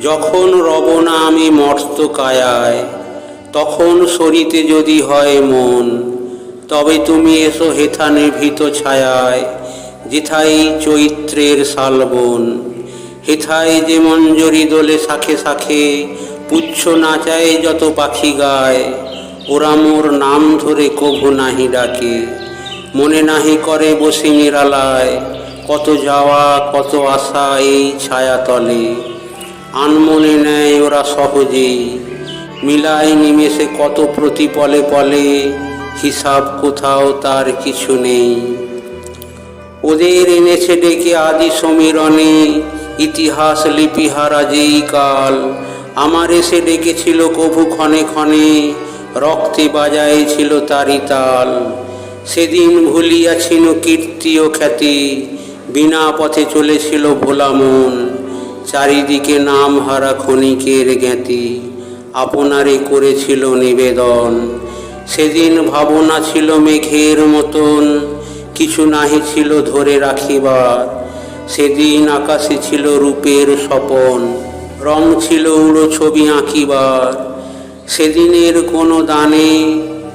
যখন রব না আমি মর্ত কায়ায়, তখন সরিতে যদি হয় মন, তবে তুমি এসো হেথা নিভৃত ছায়ায়, যেথায় চৈত্রের শালবন। হেথায় যে মঞ্জরি দোলে শাখে শাখে, পুচ্ছ নাচায় যত পাখি গায়, ওরা মোর নাম ধরে কভু নাহি ডাকে, মনে নাহি করে বসে নিরালায়, কত যাওয়া কত আশা এই ছায়া তলে, আনমনে নেয় ওরা সহজেই, মিলায় নিমেষে কত প্রতি পলে পলে, হিসাব কোথাও তার কিছু নেই। ওদের এনেছে ডেকে আদি সমীরণে, ইতিহাস লিপিহারা যেই কাল, আমার এসে ডেকেছিল কভু ক্ষণে ক্ষণে, রক্তে বাজাইছিল তারি তাল। সেদিন ভুলিয়াছিল কীর্তি ও খ্যাতি, বিনা পথে চলেছিল ভোলা মন, চারিদিকে নাম হারা ক্ষণিকের জ্ঞাতি, আপনারে করেছিল নিবেদন। সেদিন ভাবনা ছিল মেঘের মতন, কিছু নাহি ছিল ধরে রাখিবার, সেদিন আকাশে ছিল রূপের স্বপন, রং ছিল উড়ো ছবি আঁকিবার। সেদিনের কোনো দানে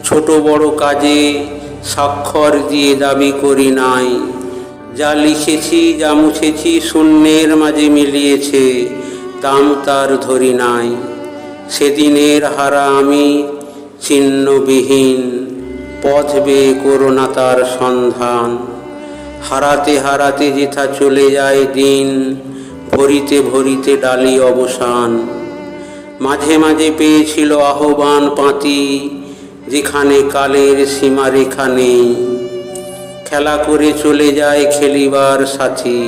ছোট বড় কাজে স্বাক্ষর দিয়ে দাবি করি নাই, যা লিখেছি যা মুছেছি শূন্যের মাঝে মিলিয়েছে, দাম তার ধরি নাই। সেদিনের হারা আমি চিহ্নবিহীন, পথ বেয়ে করো না তার সন্ধান। হারাতে হারাতে যেথা চলে যায় দিন, ভরিতে ভরিতে ডালি অবসান। মাঝে মাঝে পেয়েছিল আহ্বান পাঁতি, যেখানে কালের সীমারেখা নেই, খেলা করে চলে যায় খেলিবার সাথী,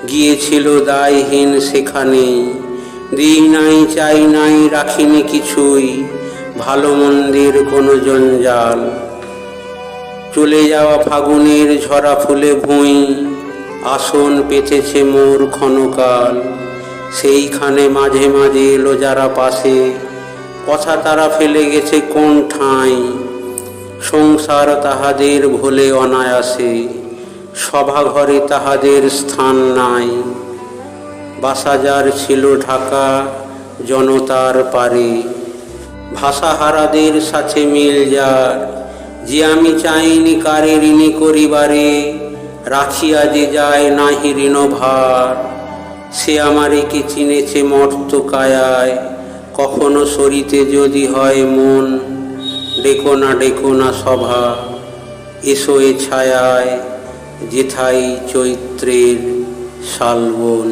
গিয়েছিল দায়হীন সেখানে। দিই নাই চাই নাই রাখিনি কিছুই, ভালো মন্দের কোনো জঞ্জাল। চলে যাওয়া ফাগুনের ঝরা ফুলে ভুঁই, আসন পেতেছে মোর ক্ষণকাল। সেইখানে মাঝে মাঝে এলো যারা পাশে, কথা তারা ফেলে গেছে কোন ঠাঁই। সংসার তাহাদের ভোলে অনায়াসে, সভাঘরে তাহাদের স্থান নাই। বাসা যার ছিল ঢাকা জনতার পারে, ভাষাহারাদের সাথে মিল যার, যে আমি চাইনি কারে ঋণী করিবারে, রাখিয়া যে যায় নাহি ঋণভার। সে আমারে কি চিনেছে মর্ত কায়ায়, কখনো সরিতে যদি হয় মন, ডেকো না সভা, এসো এ ছায়ায়, যেথায় চৈত্রের শালবন।